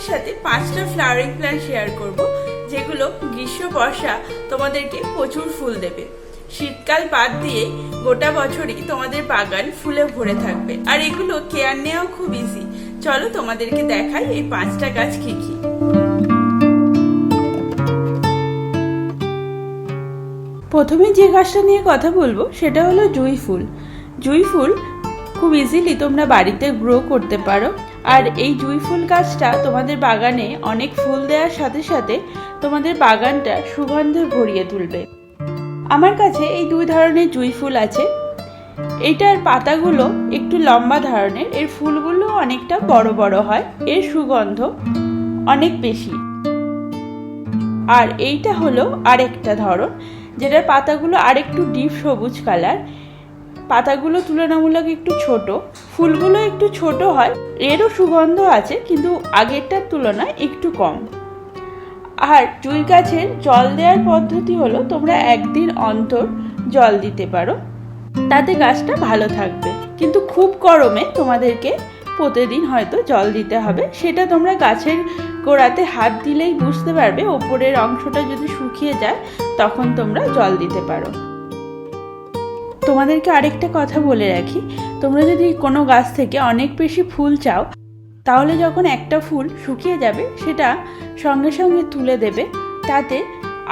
তোমাদের সাথে 5টা ফ্লাওয়ারিং প্ল্যান্ট শেয়ার করব, যেগুলো গ্রীষ্ম বর্ষা তোমাদেরকে প্রচুর ফুল দেবে। শীতকাল বাদ দিয়ে গোটা বছরই তোমাদের বাগান ফুলে ভরে থাকবে, আর এগুলো কেয়ার নেওয়াও খুব ইজি। চলো তোমাদেরকে দেখাই এই 5টা গাছ কি কি। প্রথমে যে গাছটা নিয়ে কথা বলবো সেটা হলো জুঁই ফুল। জুঁই ফুল খুব ইজিলি তোমরা বাড়িতে গ্রো করতে পারো, আর এই জুঁই ফুল গাছটা তোমাদের বাগানে অনেক ফুল দেওয়ার সাথে সাথে তোমাদের বাগানটা সুগন্ধে ভরিয়ে তুলবে। আমার কাছে এই 2 ধরনের জুঁই ফুল আছে। এইটার পাতাগুলো একটু লম্বা ধরনের, এর ফুলগুলো অনেকটা বড় বড় হয়, এর সুগন্ধ অনেক বেশি। আর এইটা হলো আরেকটা ধরন, যেটার পাতাগুলো আরেকটু ডিপ সবুজ কালার, পাতাগুলো তুলনামূলক একটু ছোট, ফুলগুলো একটু ছোট হয়, এরও সুগন্ধ আছে কিন্তু আগেরটার তুলনায় একটু কম। আর জুঁই গাছের জল দেওয়ার পদ্ধতি হলো তোমরা একদিন অন্তর জল দিতে পারো, তাতে গাছটা ভালো থাকবে। কিন্তু খুব গরমে তোমাদেরকে প্রতিদিন হয়তো জল দিতে হবে, সেটা তোমরা গাছের গোড়াতে হাত দিলেই বুঝতে পারবে। ওপরের অংশটা যদি শুকিয়ে যায় তখন তোমরা জল দিতে পারো। তোমাদেরকে আরেকটা কথা বলে রাখি, তোমরা যদি কোনো গাছ থেকে অনেক বেশি ফুল চাও, তাহলে যখন একটা ফুল শুকিয়ে যাবে সেটা সঙ্গে সঙ্গে তুলে দেবে, তাতে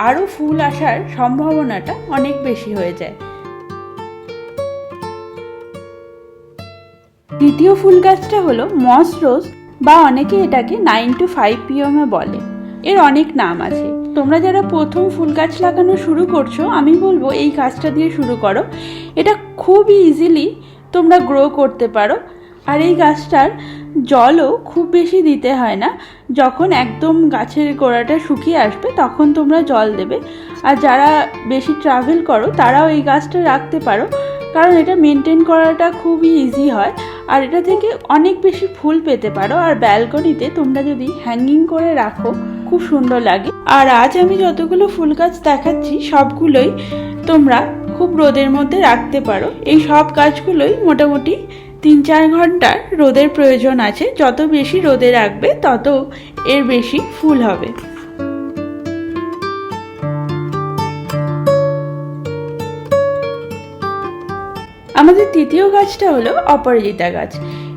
আরও ফুল আসার সম্ভাবনাটা অনেক বেশি হয়ে যায়। দ্বিতীয় ফুল গাছটা হলো মস রোজ, বা অনেকে এটাকে 9 to 5 PM বলে। এর অনেক নাম আছে। তোমরা যারা প্রথম ফুল গাছ লাগানো শুরু করছো, আমি বলবো এই গাছটা দিয়ে শুরু করো। এটা খুবই ইজিলি তোমরা গ্রো করতে পারো, আর এই গাছটার জলও খুব বেশি দিতে হয় না। যখন একদম গাছের গোড়াটা শুকিয়ে আসবে তখন তোমরা জল দেবে। আর যারা বেশি ট্রাভেল করো তারাও এই গাছটা রাখতে পারো, কারণ এটা মেনটেন করাটা খুবই ইজি হয়, আর এটা থেকে অনেক বেশি ফুল পেতে পারো। আর ব্যালকনিতে তোমরা যদি হ্যাঙ্গিং করে রাখো খুব সুন্দর লাগে। আর আজ আমি যতগুলো ফুল গাছ দেখাচ্ছি সবগুলোই তোমরা খুব রোদের মধ্যে রাখতে পারো। এই সব গাছগুলোই মোটামুটি 3-4 ঘন্টার রোদের প্রয়োজন আছে। যত বেশি রোদে রাখবে তত এর বেশি ফুল হবে। আমাদের তৃতীয় গাছটা হলো অপরাজিতা গাছ।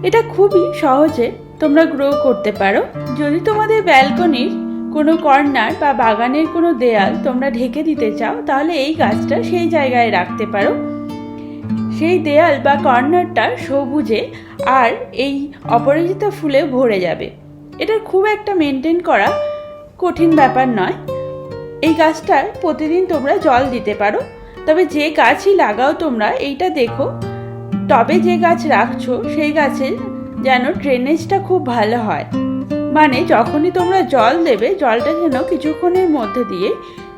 এটা খুবই সহজে তোমরা গ্রো করতে পারো। যদি তোমাদের ব্যালকনির কোনো কর্নার বা বাগানের কোনো দেয়াল তোমরা ঢেকে দিতে চাও, তাহলে এই গাছটা সেই জায়গায় রাখতে পারো। সেই দেয়াল বা কর্নারটা সবুজে আর এই অপরাজিতা ফুলে ভরে যাবে। এটা খুব একটা মেনটেন করা কঠিন ব্যাপার নয়। এই গাছটায় প্রতিদিন তোমরা জল দিতে পারো। তবে যে গাছই লাগাও তোমরা এইটা দেখো, টবে যে গাছ রাখছো সেই গাছের যেন ড্রেনেজটা খুব ভালো হয়। মানে যখনই তোমরা জল দেবে, জলটা যেন কিছুক্ষণের মধ্যে দিয়ে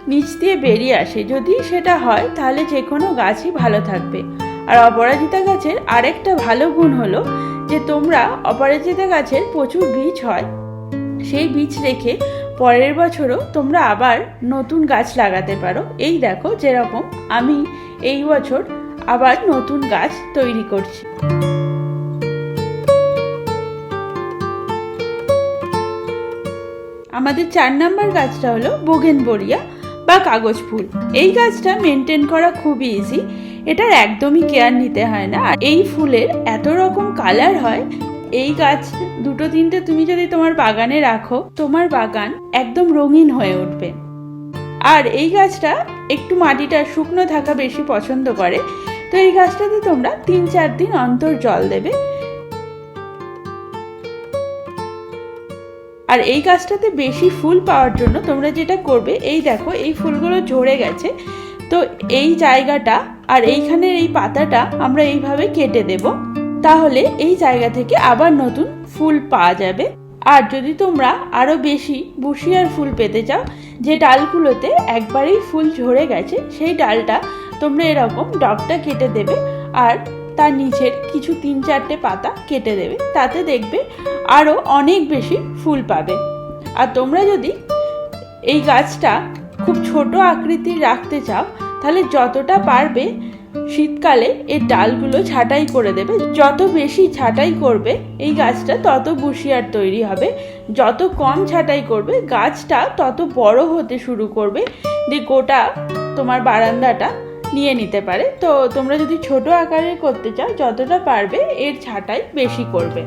নিচ দিয়ে বেরিয়ে আসে। যদি সেটা হয় তাহলে যে কোনো গাছই ভালো থাকবে। আর অপরাজিতা গাছের আরেকটা ভালো গুণ হলো যে তোমরা অপরাজিতা গাছের প্রচুর বীজ হয়, সেই বীজ রেখে পরের বছরও তোমরা আবার নতুন গাছ লাগাতে পারো। এই দেখো, যেরকম আমি এই বছর আবার নতুন গাছ তৈরি করছি। আমাদের 4 নম্বর গাছটা হলো বোগেনভেলিয়া বা কাগজ ফুল। এই গাছটা মেনটেন করা খুবই ইজি, এটার একদমই কেয়ার নিতে হয় না। আর এই ফুলের এত রকম কালার হয়, এই গাছ 2-3টে তুমি যদি তোমার বাগানে রাখো, তোমার বাগান একদম রঙিন হয়ে উঠবে। আর এই গাছটা একটু মাটিটা শুকনো থাকা বেশি পছন্দ করে, তো এই গাছটাতে তোমরা 3-4 দিন অন্তর জল দেবে। আর এই গাছটাতে বেশি ফুল পাওয়ার জন্য তোমরা যেটা করবে, এই দেখো এই ফুলগুলো ঝরে গেছে, তো এই জায়গাটা আর এইখানের এই পাতাটা আমরা এইভাবে কেটে দেব, তাহলে এই জায়গা থেকে আবার নতুন ফুল পাওয়া যাবে। আর যদি তোমরা আরো বেশি বুশিয়ার ফুল পেতে চাও, যে ডালগুলোতে একবারেই ফুল ঝরে গেছে, সেই ডালটা তোমরা এরকম ডগটা কেটে দেবে আর তার নিচের কিছু 3-4টে পাতা কেটে দেবে, তাতে দেখবে আরো অনেক বেশি ফুল পাবে। আর তোমরা যদি এই গাছটা খুব ছোট আকৃতির রাখতে চাও, তাহলে যতটা পারবে শীতকালে এর ডালগুলো ছাঁটাই করে দেবে। যত বেশি ছাঁটাই করবে এই গাছটা তত বুশিয়ার তৈরি হবে। যত কম ছাঁটাই করবে গাছটা তত বড় হতে শুরু করবে, দিয়ে গোটা তোমার বারান্দাটা নিয়ে নিতে পারে। তো তোমরা যদি ছোট আকারে করতে চাও, যতটা পারবে এর ছাঁটাই বেশি করবে।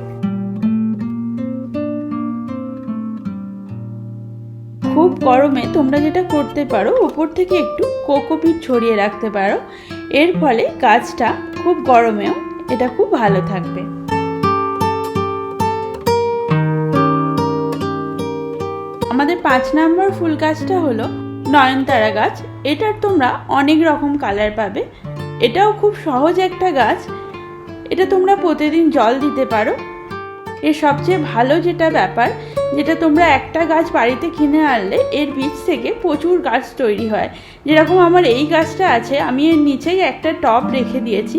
খুব গরমে তোমরা যেটা করতে পারো, উপর থেকে একটু কোকোপিট ছড়িয়ে রাখতে পারো, এর ফলে গাছটা খুব গরমেও এটা খুব ভালো থাকবে। আমাদের 5 নম্বর ফুল গাছটা হলো নয়নতারা গাছ। এটার তোমরা অনেক রকম কালার পাবে। এটাও খুব সহজ একটা গাছ। এটা তোমরা প্রতিদিন জল দিতে পারো। এর সবচেয়ে ভালো যেটা ব্যাপার, যেটা তোমরা একটা গাছ বাড়িতে কিনে আনলে এর বীজ থেকে প্রচুর গাছ তৈরি হয়। যেরকম আমার এই গাছটা আছে, আমি এর নিচেই একটা টব রেখে দিয়েছি,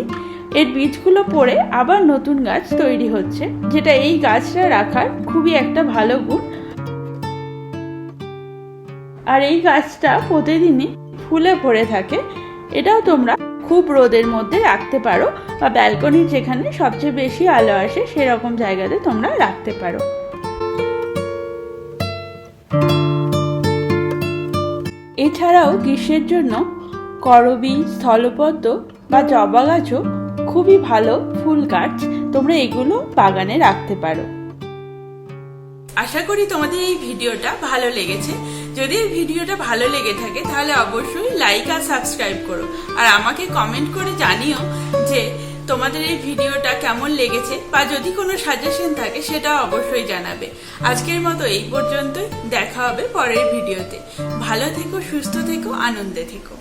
এর বীজগুলো পড়ে আবার নতুন গাছ তৈরি হচ্ছে, যেটা এই গাছটা রাখার খুবই একটা ভালো গুণ। আর এই গাছটা প্রতিদিনই ফুলে ভরে থাকে। এটাও তোমরা খুব রোদের মধ্যে রাখতে পারো, বা ব্যালকনির যেখানে সবচেয়ে বেশি আলো আসে সেরকম জায়গাতে তোমরা রাখতে পারো। এছাড়াও গ্রীষ্মের জন্য করবী, স্থলপদ্ম বা জবা গাছও খুবই ভালো ফুল গাছ, তোমরা এগুলো বাগানে রাখতে পারো। আশা করি তোমাদের এই ভিডিওটা ভালো লেগেছে। যদি এই ভিডিওটা ভালো লেগে থাকে তাহলে অবশ্যই লাইক আর সাবস্ক্রাইব করো, আর আমাকে কমেন্ট করে জানিও যে তোমাদের এই ভিডিওটা কেমন লেগেছে, বা যদি কোনো সাজেশন থাকে সেটা অবশ্যই জানাবে। আজকের মতো এই পর্যন্তই, দেখা হবে পরের ভিডিওতে। ভালো থেকো, সুস্থ থেকো, আনন্দে থেকো।